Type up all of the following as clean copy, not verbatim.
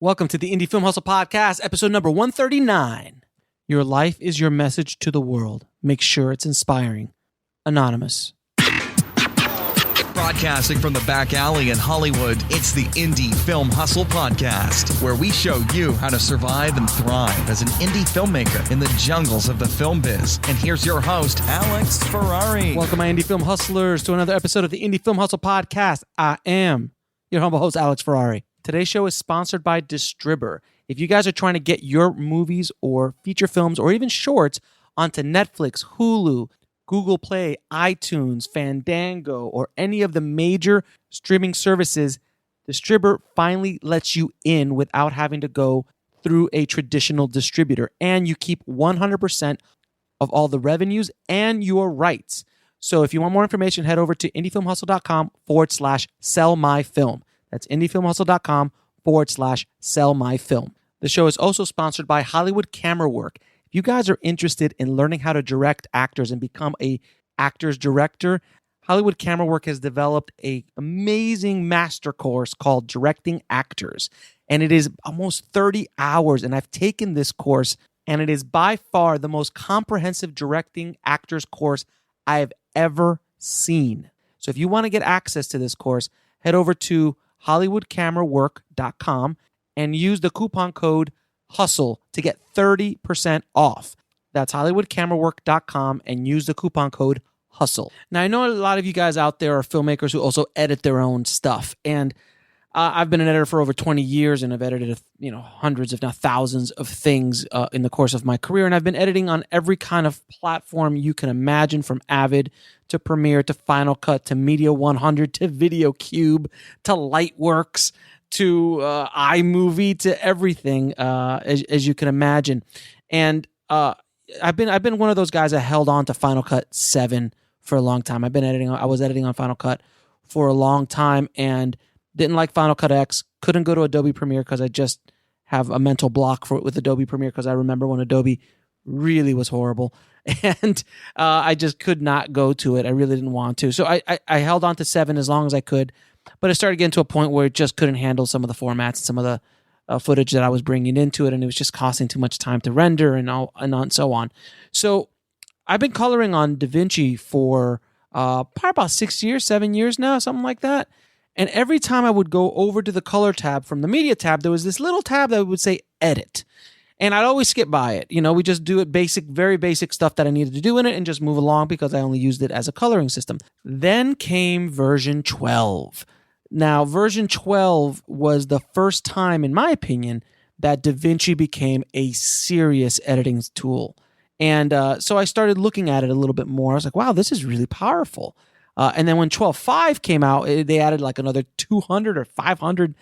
Welcome to the Indie Film Hustle Podcast, episode number 139. Your life is your message to the world. Make sure it's inspiring. Anonymous. Broadcasting from the back alley in Hollywood, it's the Indie Film Hustle Podcast, where we show you how to survive and thrive as an indie filmmaker in the jungles of the film biz. And here's your host, Alex Ferrari. Welcome, my Indie Film Hustlers, to another episode of the Indie Film Hustle Podcast. I am your humble host, Alex Ferrari. Today's show is sponsored by Distribber. If you guys are trying to get your movies or feature films or even shorts onto Netflix, Hulu, Google Play, iTunes, Fandango, or any of the major streaming services, Distribber finally lets you in without having to go through a traditional distributor. And you keep 100% of all the revenues and your rights. So if you want more information, head over to indiefilmhustle.com/sellmyfilm. That's indiefilmhustle.com/sellmyfilm. The show is also sponsored by Hollywood Camera Work. If you guys are interested in learning how to direct actors and become a actor's director, Hollywood Camera Work has developed an amazing master course called Directing Actors. And it is almost 30 hours. And I've taken this course, and it is by far the most comprehensive directing actors course I've ever seen. So if you want to get access to this course, head over to hollywoodcamerawork.com and use the coupon code HUSTLE to get 30% off. That's hollywoodcamerawork.com and use the coupon code HUSTLE. Now, I know a lot of you guys out there are filmmakers who also edit their own stuff. And I've been an editor for over 20 years, and I've edited hundreds, if not thousands, of things in the course of my career. And I've been editing on every kind of platform you can imagine, from Avid to Premiere to Final Cut to Media 100 to Video Cube to Lightworks to iMovie to everything, as you can imagine. And I've been one of those guys that held on to Final Cut 7 for a long time. I was editing on Final Cut for a long time and didn't like Final Cut X. Couldn't go to Adobe Premiere because I just have a mental block with Adobe Premiere, because I remember when Adobe really was horrible. And I just could not go to it. I really didn't want to. So I held on to 7 as long as I could. But it started getting to a point where it just couldn't handle some of the formats and some of the footage that I was bringing into it. And it was just costing too much time to render and so on. So I've been coloring on Davinci for probably about 7 years now, something like that. And every time I would go over to the color tab from the media tab, there was this little tab that would say edit. And I'd always skip by it. We just do it very basic stuff that I needed to do in it and just move along because I only used it as a coloring system. Then came version 12. Now, version 12 was the first time, in my opinion, that Davinci became a serious editing tool. And so I started looking at it a little bit more. I was like, wow, this is really powerful. And then when 12.5 came out, they added like another 200 or 500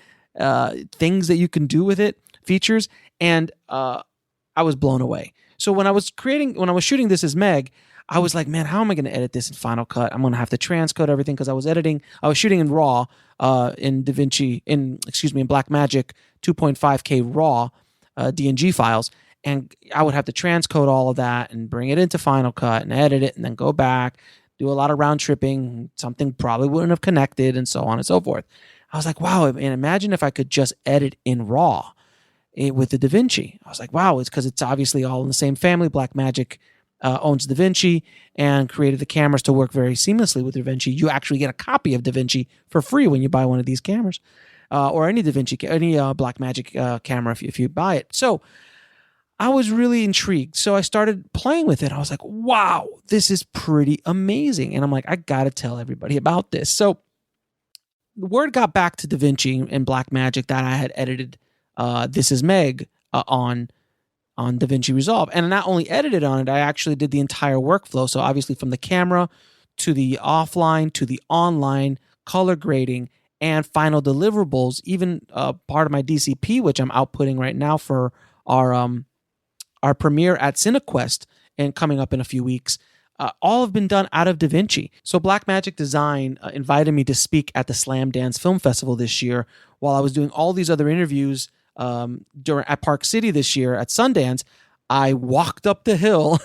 things that you can do with it, features, and I was blown away. So when I was shooting this as Meg, I was like, man, how am I going to edit this in Final Cut? I'm going to have to transcode everything because I was shooting in RAW in Blackmagic 2.5K RAW DNG files. And I would have to transcode all of that and bring it into Final Cut and edit it and then go back, do a lot of round tripping. Something probably wouldn't have connected and so on and so forth. I was like, wow, and imagine if I could just edit in RAW with the Davinci. I was like, wow, it's because it's obviously all in the same family. Blackmagic owns Davinci and created the cameras to work very seamlessly with Davinci. You actually get a copy of Davinci for free when you buy one of these cameras, or any Davinci, any Blackmagic camera if you buy it. So I was really intrigued. So I started playing with it. I was like, wow, this is pretty amazing. And I'm like, I got to tell everybody about this. So the word got back to Davinci and Blackmagic that I had edited This Is Meg on Davinci Resolve. And not only edited on it, I actually did the entire workflow. So obviously from the camera to the offline to the online, color grading, and final deliverables, even part of my DCP, which I'm outputting right now for our premiere at CineQuest and coming up in a few weeks, all have been done out of Davinci. So Blackmagic Design invited me to speak at the Slam Dance Film Festival this year while I was doing all these other interviews at Park City this year at Sundance. I walked up the hill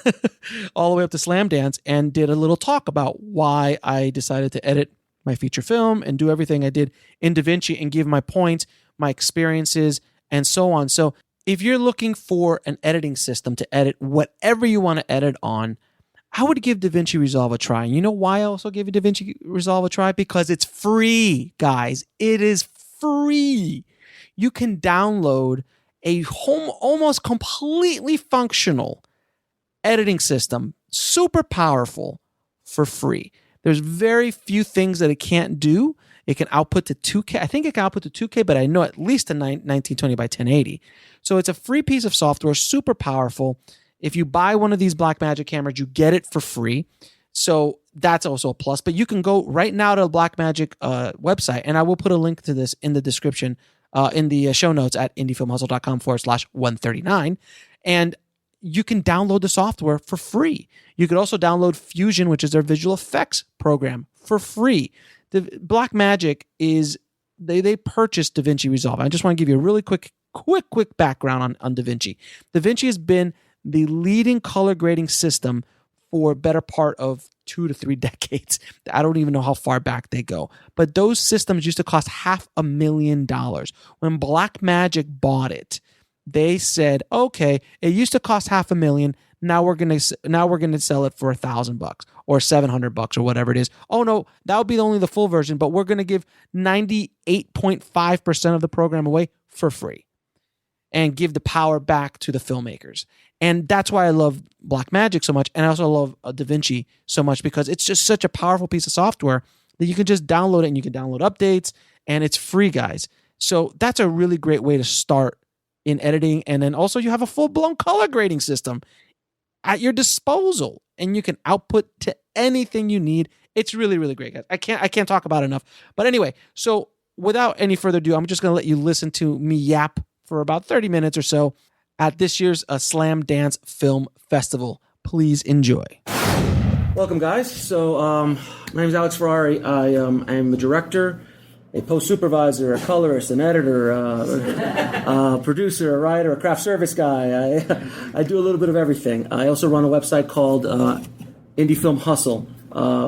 all the way up to Slam Dance and did a little talk about why I decided to edit my feature film and do everything I did in Davinci and give my points, my experiences, and so on. So if you're looking for an editing system to edit whatever you want to edit on, I would give Davinci Resolve a try. And you know why I also give you Davinci Resolve a try? Because it's free, guys. It is free. You can download a almost completely functional editing system, super powerful, for free. There's very few things that it can't do. It can output to 2K. I think it can output to 2K, but I know at least to 1920 by 1080. So it's a free piece of software, super powerful. If you buy one of these Blackmagic cameras, you get it for free. So that's also a plus. But you can go right now to the Blackmagic website, and I will put a link to this in the description, in the show notes at indiefilmhustle.com/139. And you can download the software for free. You could also download Fusion, which is their visual effects program, for free. The Blackmagic is, they purchased Davinci Resolve. I just want to give you a really quick background on Davinci. Davinci has been the leading color grading system for a better part of 2 to 3 decades. I don't even know how far back they go. But those systems used to cost $500,000. When Blackmagic bought it, they said, okay, it used to cost $500,000. Now we're gonna sell it for $1,000 or $700 or whatever it is. Oh no, that would be only the full version, but we're gonna give 98.5% of the program away for free and give the power back to the filmmakers. And that's why I love Blackmagic so much, and I also love Davinci so much, because it's just such a powerful piece of software that you can just download it, and you can download updates, and it's free, guys. So that's a really great way to start in editing. And then also you have a full-blown color grading system at your disposal, and you can output to anything you need. It's really, really great, guys. I can't talk about it enough. But anyway, so without any further ado, I'm just going to let you listen to me yap for about 30 minutes or so at this year's Slam Dance Film Festival. Please enjoy. Welcome, guys. So my name is Alex Ferrari. I am a director, a post supervisor, a colorist, an editor, a producer, a writer, a craft service guy. I do a little bit of everything. I also run a website called Indie Film Hustle,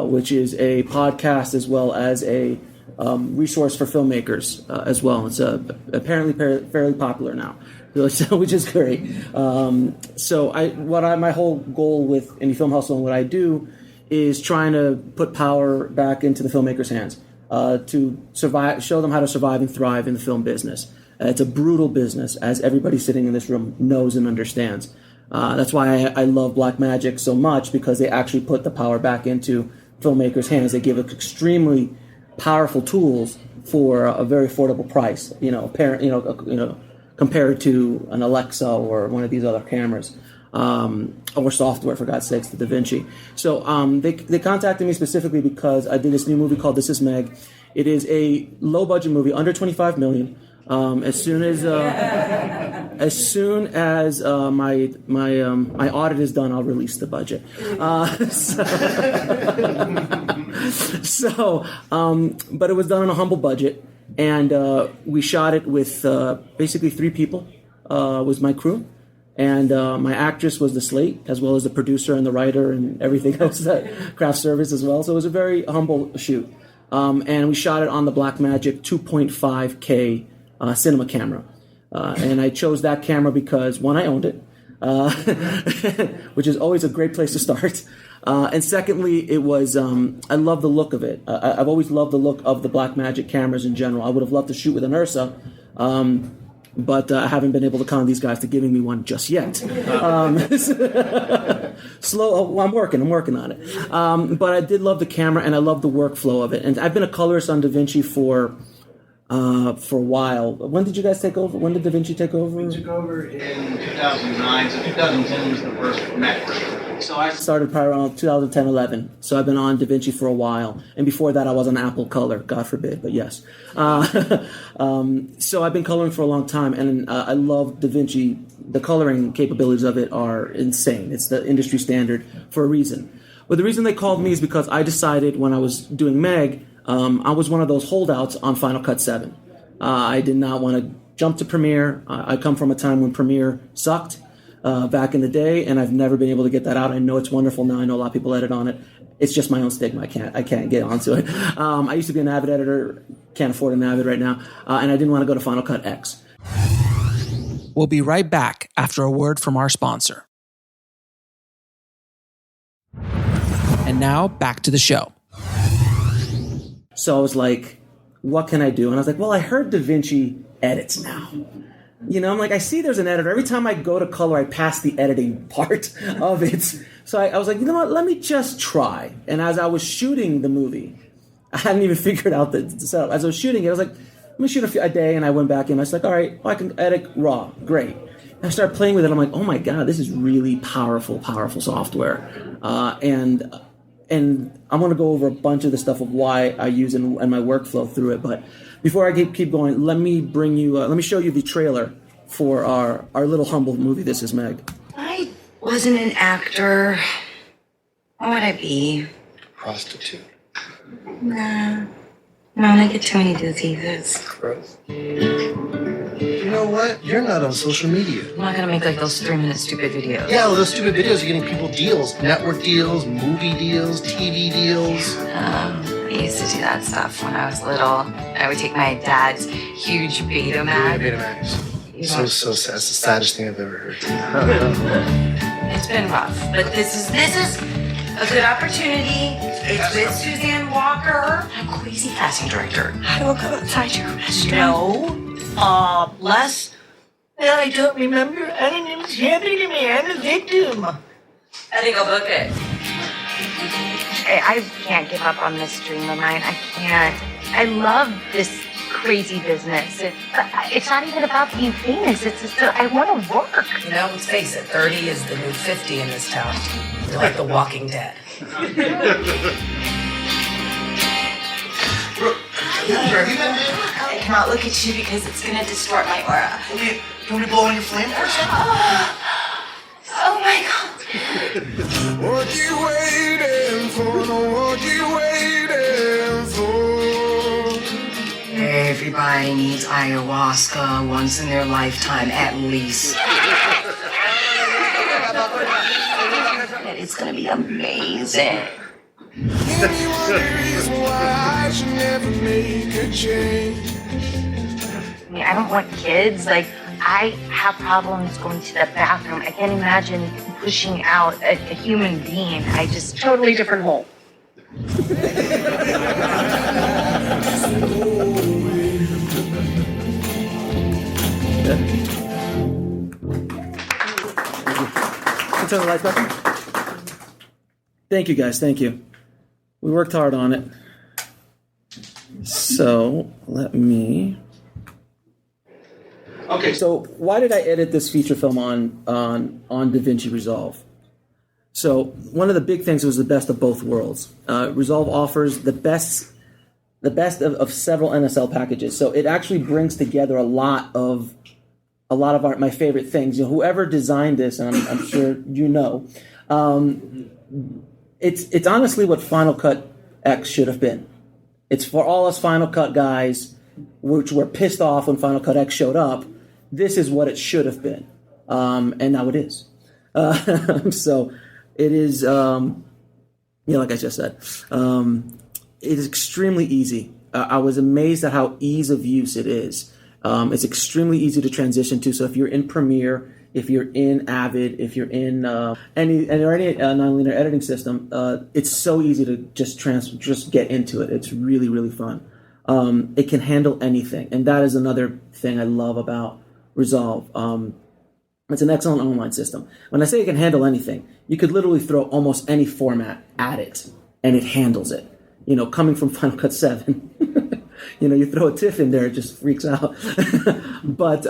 which is a podcast as well as a resource for filmmakers as well. It's apparently fairly popular now, which is great. My whole goal with Indie Film Hustle and what I do is trying to put power back into the filmmakers' hands. To survive, show them how to survive and thrive in the film business. It's a brutal business, as everybody sitting in this room knows and understands. That's why I love Blackmagic so much, because they actually put the power back into filmmakers' hands. They give extremely powerful tools for a very affordable price. Compared to an Alexa or one of these other cameras. Or software, for God's sakes, the Davinci. So they contacted me specifically because I did this new movie called This Is Meg. It is a low-budget movie, under $25 million. As soon as my audit is done, I'll release the budget. But it was done on a humble budget, and we shot it with basically 3 people. Was my crew. And my actress was the slate, as well as the producer and the writer and everything else, that craft service as well. So it was a very humble shoot. And we shot it on the Blackmagic 2.5K cinema camera. And I chose that camera because, one, I owned it, which is always a great place to start. And secondly, it was, I love the look of it. I've always loved the look of the Blackmagic cameras in general. I would have loved to shoot with an Ursa. But I haven't been able to con these guys to giving me one just yet. I'm working on it. But I did love the camera, and I love the workflow of it. And I've been a colorist on Davinci for a while. When did you guys take over? When did Davinci take over? We took over in 2009, so 2010 was the first network. So I started probably around 2010-11. So I've been on Davinci for a while. And before that, I was on Apple Color, God forbid, but yes. So I've been coloring for a long time, and I love Davinci. The coloring capabilities of it are insane. It's the industry standard for a reason. But the reason they called me is because I decided when I was doing Meg, I was one of those holdouts on Final Cut 7. I did not want to jump to Premiere. I come from a time when Premiere sucked. Back in the day, and I've never been able to get that out. I know it's wonderful now. I know a lot of people edit on it. It's just my own stigma. I can't get onto it. I used to be an Avid editor. Can't afford an Avid right now. And I didn't want to go to Final Cut X. We'll be right back after a word from our sponsor. And now back to the show. So I was like, what can I do? And I was like, well, I heard Davinci edits now. I'm like, I see there's an editor. Every time I go to color, I pass the editing part of it. So I was like, you know what? Let me just try. And as I was shooting the movie, I hadn't even figured out the setup. As I was shooting it, I was like, let me shoot a day. And I went back in. I was like, all right, well, I can edit raw. Great. And I started playing with it. I'm like, oh my God, this is really powerful software. And I'm going to go over a bunch of the stuff of why I use it and my workflow through it. But before I keep going, let me show you the trailer for our little humble movie. This is Meg. I wasn't an actor. What would I be? Prostitute. Nah. No, I get too many diseases. Gross. You know what? You're not on social media. I'm not gonna make like those 3-minute stupid videos. Yeah, well, those stupid videos are getting people deals. Network deals, movie deals, TV deals. I used to do that stuff when I was little. I would take my dad's huge Betamax. Betamax. So sad. It's the saddest thing I've ever heard. It's been rough, but this is a good opportunity. It's with Suzanne Walker. I'm a crazy casting director. I will go outside your restaurant. No. Les, I don't remember anything's happening to me. I'm a victim. I think I'll book it. I can't give up on this dream of mine. I can't. I love this crazy business. It's not even about being famous. It's just I want to work. Let's face it, 30 is the new 50 in this town. You're like the Walking Dead. I cannot look at you because it's going to distort my aura. Can we blow on your flame first? Oh my God. What you waiting for? What you waiting for? Everybody needs ayahuasca once in their lifetime, at least. It's gonna be amazing. Any one reason why I should never make a change. I mean, I don't want kids. Like, I have problems going to the bathroom. I can't imagine pushing out a human being. I just totally different hole. Turn the lights back on. Thank you, guys. Thank you. We worked hard on it. So let me. Okay. So why did I edit this feature film on Davinci Resolve? So one of the big things was the best of both worlds. Resolve offers the best of several NSL packages. So it actually brings together a lot of my favorite things. Whoever designed this, and I'm sure it's honestly what Final Cut X should have been. It's for all us Final Cut guys, which were pissed off when Final Cut X showed up. This is what it should have been, and now it is. So it is, like I just said, it is extremely easy. I was amazed at how ease of use it is. It's extremely easy to transition to. So if you're in Premiere, if you're in Avid, if you're in any nonlinear editing system, it's so easy to just get into it. It's really, really fun. It can handle anything, and that is another thing I love about Resolve. It's an excellent online system. When I say it can handle anything, you could literally throw almost any format at it, and it handles it. Coming from Final Cut 7. You throw a TIFF in there, it just freaks out. But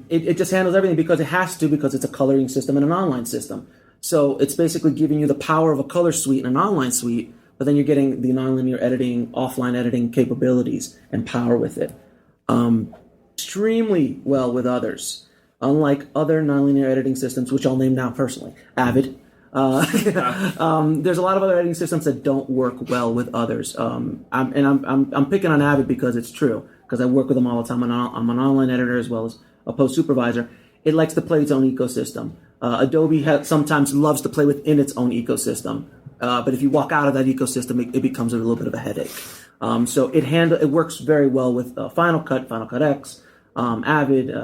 it just handles everything because it has to, because it's a coloring system and an online system. So it's basically giving you the power of a color suite and an online suite, but then you're getting the nonlinear editing, offline editing capabilities and power with it. Extremely well with others. Unlike other nonlinear editing systems, which I'll name now personally, Avid. There's a lot of other editing systems that don't work well with others. I'm picking on Avid because it's true, because I work with them all the time. I'm an online editor as well as a post supervisor. It likes to play its own ecosystem. Adobe sometimes loves to play within its own ecosystem, but if you walk out of that ecosystem, it becomes a little bit of a headache. So it works very well with Final Cut, Final Cut X, Avid,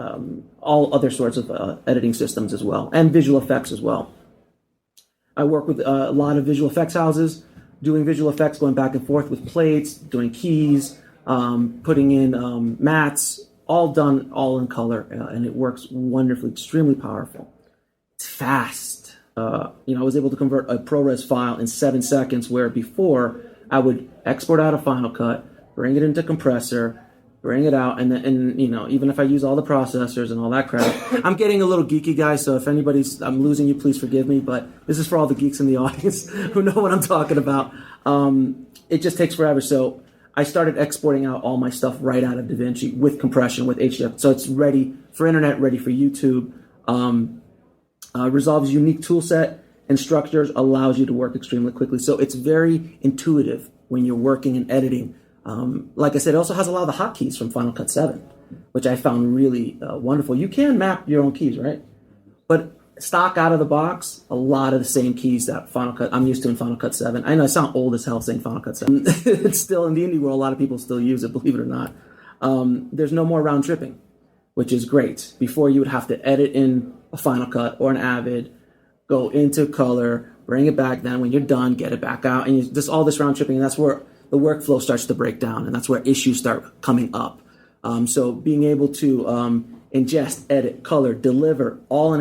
all other sorts of editing systems as well, and visual effects as well. I work with a lot of visual effects houses, doing visual effects, going back and forth with plates, doing keys, putting in mats, all done all in color, and it works wonderfully, extremely powerful. It's fast. I was able to convert a ProRes file in 7 seconds, where before I would export out a Final Cut, bring it into compressor, bring it out, and then, even if I use all the processors and all that crap, I'm getting a little geeky, guys, so if I'm losing you, please forgive me, but this is for all the geeks in the audience who know what I'm talking about. It just takes forever, so I started exporting out all my stuff right out of Davinci with compression, with HDF, so it's ready for internet, ready for YouTube. Resolve's unique tool set and structures allows you to work extremely quickly, so it's very intuitive when you're working and editing. Like I said, it also has a lot of the hotkeys from Final Cut 7, which I found really wonderful. You can map your own keys, right? But stock out of the box, a lot of the same keys that I'm used to in Final Cut 7. I know I sound old as hell saying Final Cut 7. It's still in the indie world, a lot of people still use it, believe it or not. There's no more round tripping, which is great. Before, you would have to edit in a Final Cut or an Avid, go into color, bring it back, then when you're done, get it back out, and just all this round tripping, and that's where the workflow starts to break down, and that's where issues start coming up. So being able to ingest, edit, color, deliver, all in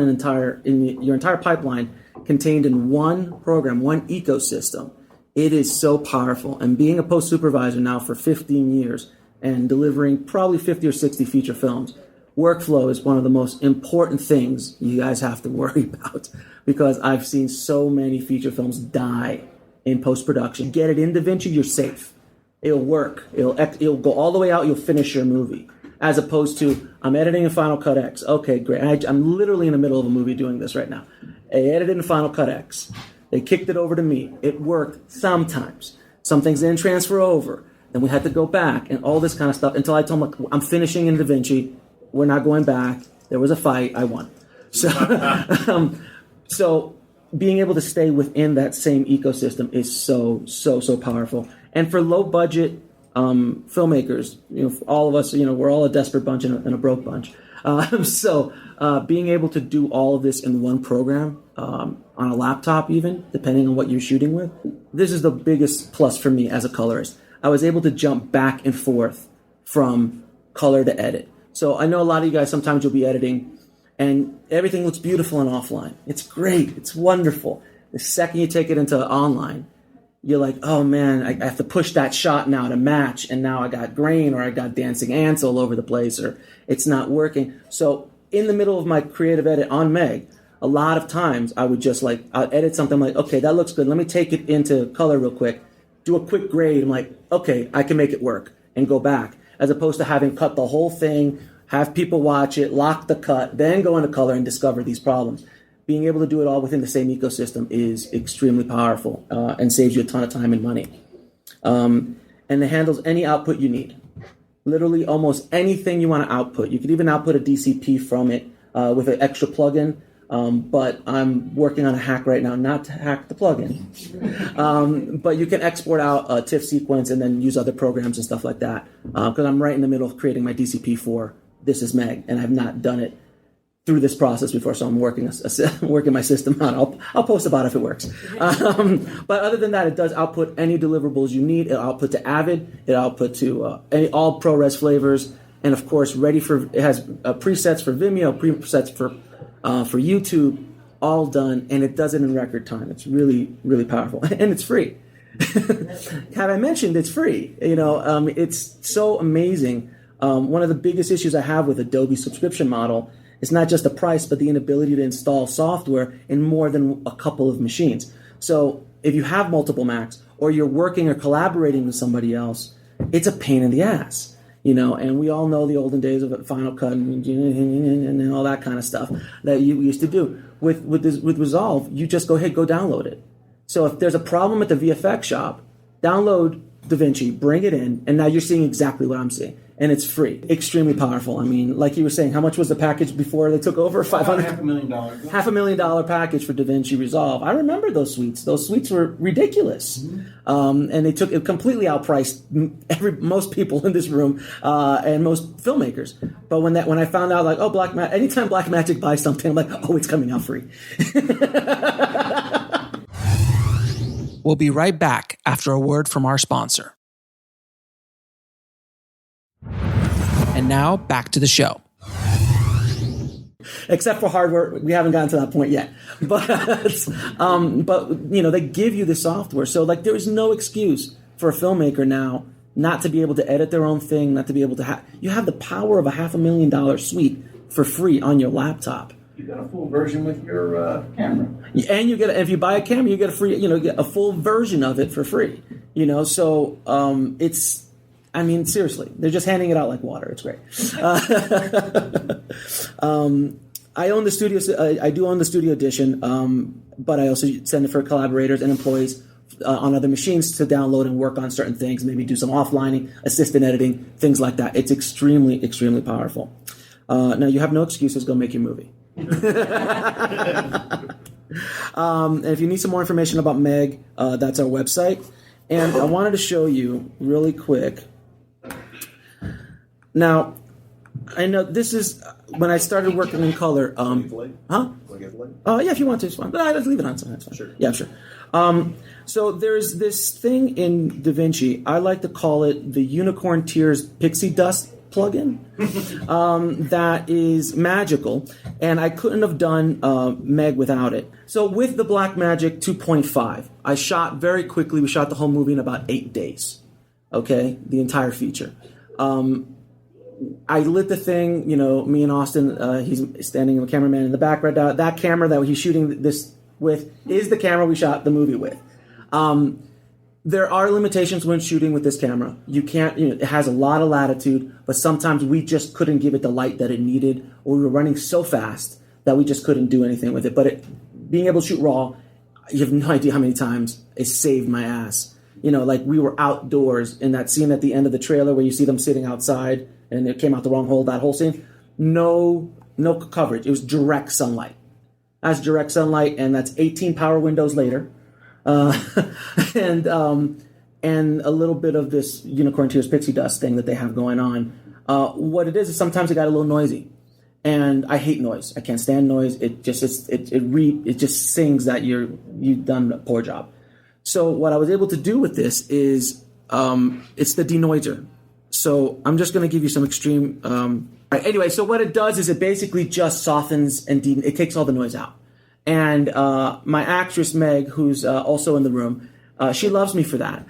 your entire pipeline contained in one program, one ecosystem, it is so powerful. And being a post supervisor now for 15 years and delivering probably 50 or 60 feature films, workflow is one of the most important things you guys have to worry about, because I've seen so many feature films die in post-production. Get it in DaVinci, you're safe. It'll work. It'll go all the way out, you'll finish your movie. As opposed to, I'm editing in Final Cut X. Okay, great. I'm literally in the middle of a movie doing this right now. I edited in Final Cut X. They kicked it over to me. It worked sometimes. Some things didn't transfer over. Then we had to go back and all this kind of stuff until I told them, look, I'm finishing in DaVinci. We're not going back. There was a fight. I won. So, so being able to stay within that same ecosystem is so powerful. And for low budget filmmakers, all of us, we're all a desperate bunch and a broke bunch. So being able to do all of this in one program, on a laptop even, depending on what you're shooting with, this is the biggest plus for me as a colorist. I was able to jump back and forth from color to edit. So I know a lot of you guys, sometimes you'll be editing and everything looks beautiful in offline. It's great. It's wonderful. The second you take it into online, you're like, oh man, I have to push that shot now to match, and now I got grain, or I got dancing ants all over the place, or it's not working. So in the middle of my creative edit on Meg, a lot of times I would just I'll edit something, like, okay, that looks good. Let me take it into color real quick, do a quick grade. I'm like, okay, I can make it work, and go back, as opposed to having cut the whole thing, have people watch it, lock the cut, then go into color and discover these problems. Being able to do it all within the same ecosystem is extremely powerful and saves you a ton of time and money. And it handles any output you need. Literally almost anything you want to output. You could even output a DCP from it with an extra plugin. But I'm working on a hack right now, not to hack the plugin. But you can export out a TIFF sequence and then use other programs and stuff like that. Because I'm right in the middle of creating my DCP for This Is Meg, and I've not done it through this process before, so I'm working my system out. I'll post about it if it works. But other than that, it does output any deliverables you need. It'll output to Avid. It'll output to all ProRes flavors, and of course, it has presets for Vimeo, presets for YouTube, all done, and it does it in record time. It's really, really powerful, and it's free. Have I mentioned it's free? It's so amazing. One of the biggest issues I have with Adobe subscription model, it's not just the price, but the inability to install software in more than a couple of machines. So if you have multiple Macs, or you're working or collaborating with somebody else, it's a pain in the ass, and we all know the olden days of Final Cut and all that kind of stuff that you used to do. With Resolve, you just go download it. So if there's a problem at the VFX shop, download DaVinci, bring it in, and now you're seeing exactly what I'm seeing. and it's free. Extremely powerful. I mean, like you were saying, how much was the package before they took over? $500,000. $500,000 package for Davinci Resolve. I remember those suites. Those suites were ridiculous, and they took it completely outpriced most people in this room and most filmmakers. But when I found out, like, oh, anytime Blackmagic buys something, I'm like, oh, it's coming out free. We'll be right back after a word from our sponsor. And now back to the show. Except for hardware, we haven't gotten to that point yet. But they give you the software, so like there is no excuse for a filmmaker now not to be able to edit their own thing, not to be able to you have the power of a $500,000 suite for free on your laptop. You got a full version with your camera, and you get if you buy a camera, you get a free, get a full version of it for free. So it's. I mean, seriously, they're just handing it out like water. It's great. I own the studio. I do own the Studio Edition, but I also send it for collaborators and employees on other machines to download and work on certain things. Maybe do some offlining, assistant editing, things like that. It's extremely, extremely powerful. Now you have no excuses. Go make your movie. And if you need some more information about Meg, that's our website. And I wanted to show you really quick. Now, I know this is when I started working in color. Huh? Oh, yeah, if you want to, it's fine. But I'll leave it on. So that's fine. Sure. Yeah, sure. So there's this thing in Davinci. I like to call it the Unicorn Tears Pixie Dust plugin that is magical, and I couldn't have done Meg without it. So with the Blackmagic 2.5, I shot very quickly. We shot the whole movie in about 8 days. Okay, the entire feature. I lit the thing, me and Austin, he's standing, the cameraman in the back right now. That camera that he's shooting this with is the camera we shot the movie with. There are limitations when shooting with this camera. You can't, it has a lot of latitude, but sometimes we just couldn't give it the light that it needed, or we were running so fast that we just couldn't do anything with it. But being able to shoot raw, you have no idea how many times it saved my ass. Like we were outdoors in that scene at the end of the trailer where you see them sitting outside and it came out the wrong hole, that whole scene. No coverage. It was direct sunlight. That's direct sunlight, and that's 18 power windows later. And a little bit of this Unicorn Tears Pixie Dust thing that they have going on. What it is sometimes it got a little noisy. And I hate noise. I can't stand noise. It just sings that you've done a poor job. So what I was able to do with this is it's the denoiser. So I'm just going to give you some extreme. Right, anyway, so what it does is it basically just softens and it takes all the noise out. And my actress Meg, who's also in the room, she loves me for that.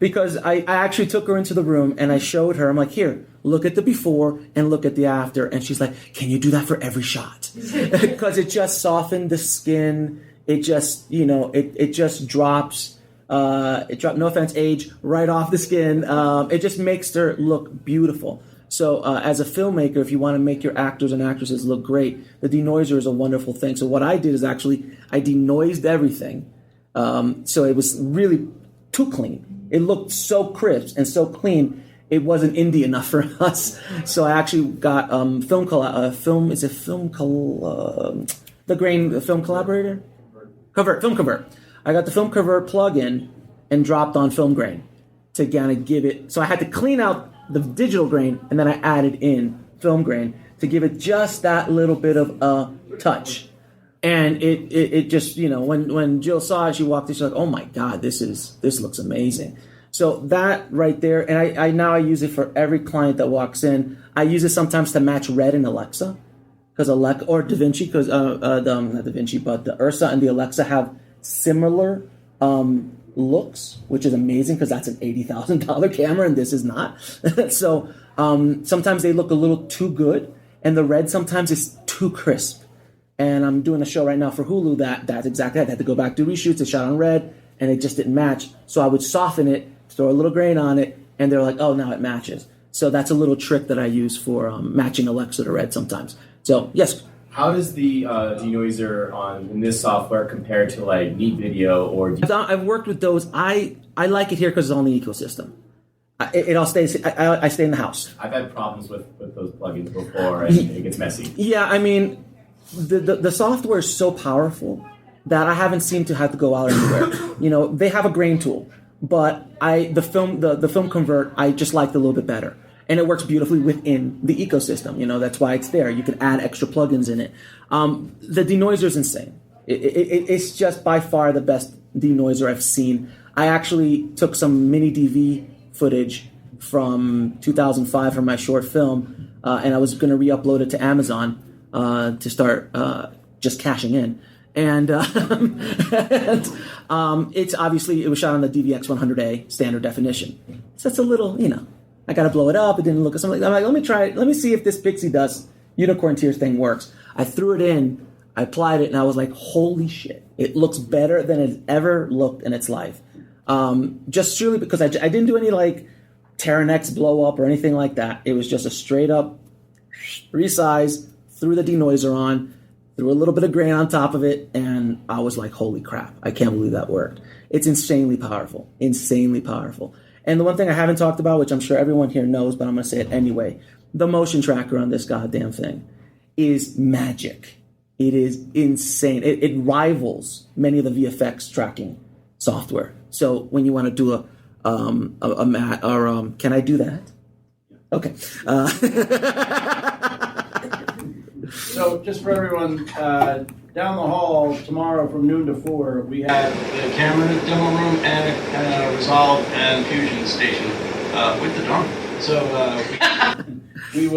Because I actually took her into the room and I showed her. I'm like, here, look at the before and look at the after. And she's like, can you do that for every shot? Because it just softened the skin. It just, it just drops, no offense, age right off the skin. It just makes her look beautiful. So as a filmmaker, if you want to make your actors and actresses look great, the denoiser is a wonderful thing. So what I did is actually I denoised everything. So it was really too clean. It looked so crisp and so clean. It wasn't indie enough for us. So I actually got film collaborator? Film Convert. I got the Film Convert plugin and dropped on film grain to kind of give it. So I had to clean out the digital grain and then I added in film grain to give it just that little bit of a touch. And it just, when Jill saw it, she walked in, she's like, oh my God, this looks amazing. So that right there, and I now use it for every client that walks in. I use it sometimes to match Red and Alexa. Or Davinci, because not Davinci, but the Ursa and the Alexa have similar looks, which is amazing because that's an $80,000 camera and this is not. So sometimes they look a little too good, and the Red sometimes is too crisp. And I'm doing a show right now for Hulu that's exactly that. I had to go back to reshoots. It shot on Red, and it just didn't match. So I would soften it, throw a little grain on it, and they're like, oh, now it matches. So that's a little trick that I use for matching Alexa to Red sometimes. So, yes. How does the denoiser in this software compare to like Neat Video or... I've worked with those. I like it here because it's on the ecosystem. it all stays. I stay in the house. I've had problems with those plugins before, and it gets messy. Yeah, I mean, the software is so powerful that I haven't seemed to have to go out anywhere. They have a grain tool, but the film convert I just liked a little bit better, and it works beautifully within the ecosystem. That's why it's there. You can add extra plugins in it. The denoiser is insane. It's just by far the best denoiser I've seen. I actually took some mini DV footage from 2005 from my short film, and I was going to re-upload it to Amazon to start just cashing in. And it's obviously, it was shot on the DVX 100A standard definition. So it's a little, I got to blow it up. It didn't look something. I'm like, let me try it. Let me see if this pixie dust unicorn tears thing works. I threw it in, I applied it, and I was like, holy shit. It looks better than it's ever looked in its life. Just surely because I didn't do any like Terran X blow up or anything like that. It was just a straight up resize, threw the denoiser on, threw a little bit of grain on top of it, and I was like, holy crap, I can't believe that worked. It's insanely powerful. And the one thing I haven't talked about, which I'm sure everyone here knows, but I'm going to say it anyway, the motion tracker on this goddamn thing is magic. It is insane. It rivals many of the VFX tracking software. So when you want to do a mat or can I do that? Okay. So just for everyone, down the hall tomorrow from noon to 4, we have the camera demo room and a Resolve and Fusion station with the drum. So we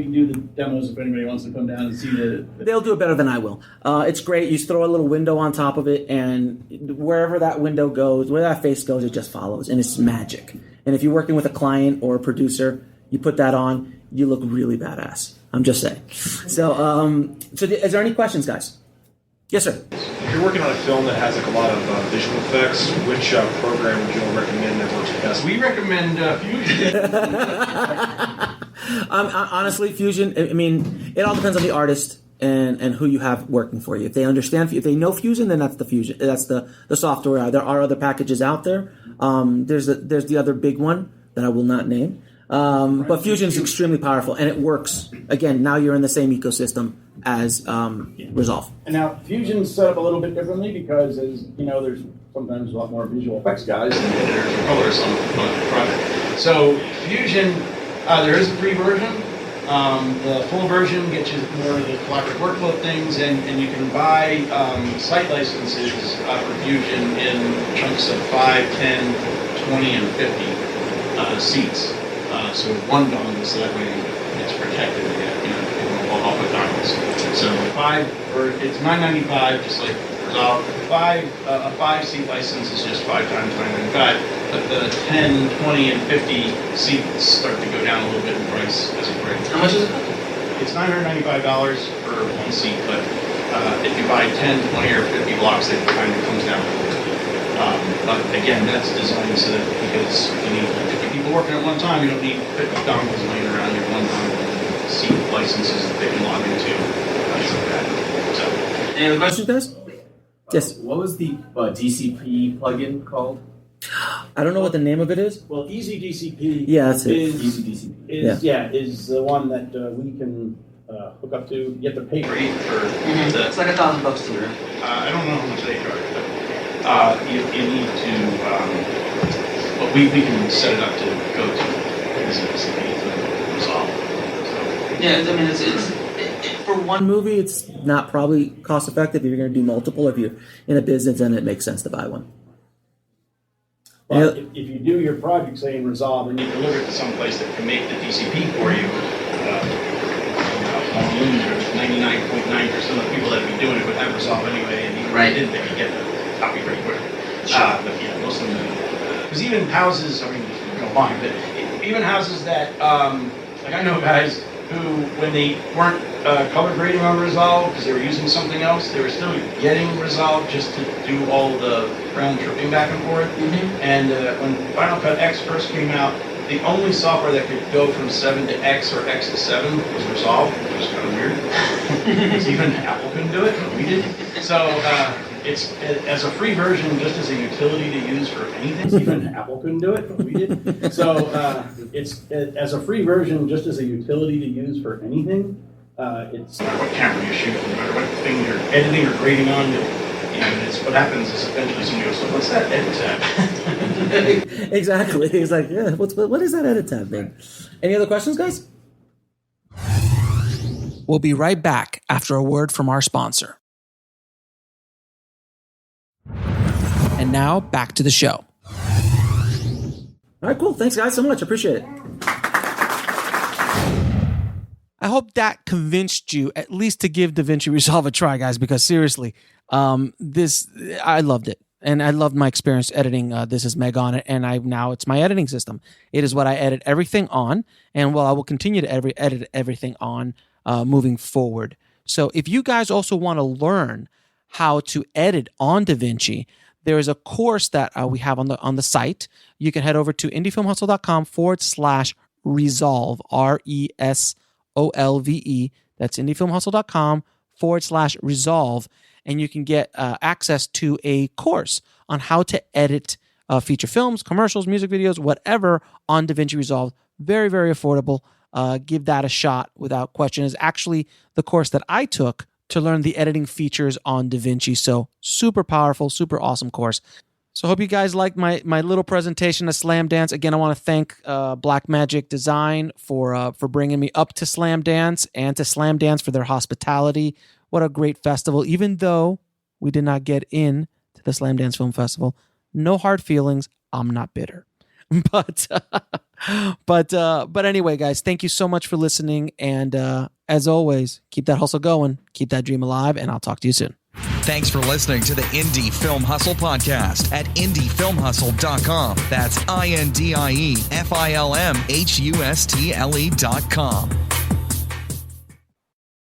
can do the demos if anybody wants to come down and see the... They'll do it better than I will. It's great. You just throw a little window on top of it, and wherever that window goes, where that face goes, it just follows, and it's magic. And if you're working with a client or a producer, you put that on, you look really badass. I'm just saying. So is there any questions, guys? Yes, sir. If you're working on a film that has like a lot of visual effects, which program would you recommend that works best? We recommend Fusion. Honestly, Fusion, I mean, it all depends on the artist and who you have working for you. If they understand, if they know Fusion, then that's the Fusion. That's the software. There are other packages out there. There's the other big one that I will not name. But Fusion is extremely powerful, and it works. Again, now you're in the same ecosystem as Resolve. And now Fusion's set up a little bit differently because, as you know, there's sometimes a lot more visual effects guys and editors and colors on the project. So Fusion, there is a free version. The full version gets you more of the collaborative workflow things, and you can buy site licenses for Fusion in chunks of 5, 10, 20, and 50 seats. So one dongle, so that way it's protected again, all with dongles. So it's $9.95, just like Resolve. A 5-seat license is just 5 times $9.95, but the 10, 20, and 50 seats start to go down a little bit in price as a break. How much is it? It's $995 for one seat, but if you buy 10, 20, or 50 blocks, it kind of comes down a little bit. But again, that's designed so that because you need 50 people working at one time, you don't need 50 dongles laying around your one dongle seat licenses that they can log into. Things like that. So, any other questions, guys? Yes. What was the DCP plugin called? I don't know what the name of it is. Well, Easy DCP. Yeah, that's it. Easy DCP. Is the one that we can hook up to. You have to pay for It's like $1,000 a year. I don't know how much they charge, but you need to. But we can set it up to go to Easy DCP to Resolve. So. Yeah, I mean it's for one movie, it's not probably cost effective. If you're going to do multiple, if you're in a business, then it makes sense to buy one. But if you do your project, say in Resolve, and you deliver it to some place that can make the DCP for you, 99.9% of the people that would be doing it would have Resolve anyway, and even if they didn't, they could get the copy pretty quick. But yeah, most of them, because even houses, I mean, you don't mind, but even houses that, like I know guys who, when they weren't color grading on Resolve because they were using something else, they were still getting Resolve just to do all the round tripping back and forth. And when Final Cut X first came out, the only software that could go from 7 to X or X to 7 was Resolve, which was kind of weird. Because even Apple couldn't do it, we did. So it's as a free version, just as a utility to use for anything. Even Apple couldn't do it, but we did. So it's as a free version, just as a utility to use for anything. It's no matter what camera you shoot, no matter what thing you're editing or grading on. It's what happens is eventually somebody goes, "So what's that edit tab?" Exactly. He's like, "Yeah, what is that edit tab thing?" Any other questions, guys? We'll be right back after a word from our sponsor. And now back to the show. All right, cool. Thanks, guys, so much. I appreciate it. I hope that convinced you at least to give Davinci Resolve a try, guys, because seriously, I loved it. And I loved my experience editing This Is Meg on it, and now it's my editing system. It is what I edit everything on, and I will continue to edit everything on moving forward. So if you guys also want to learn how to edit on Davinci, there is a course that we have on the site. You can head over to indiefilmhustle.com/resolve, RESOLVE. That's indiefilmhustle.com/resolve. And you can get access to a course on how to edit feature films, commercials, music videos, whatever on Davinci Resolve. Very, very affordable. Give that a shot without question. It's actually the course that I took to learn the editing features on Davinci. So super powerful, super awesome course. So hope you guys liked my little presentation of Slam Dance. Again, I want to thank Blackmagic Design for bringing me up to Slam Dance, and to Slam Dance for their hospitality. What a great festival. Even though we did not get in to the Slam Dance Film Festival, no hard feelings. I'm not bitter. But anyway, guys, thank you so much for listening. And as always, keep that hustle going, keep that dream alive, and I'll talk to you soon. Thanks for listening to the Indie Film Hustle podcast at indiefilmhustle.com. That's INDIEFILMHUSTLE.com.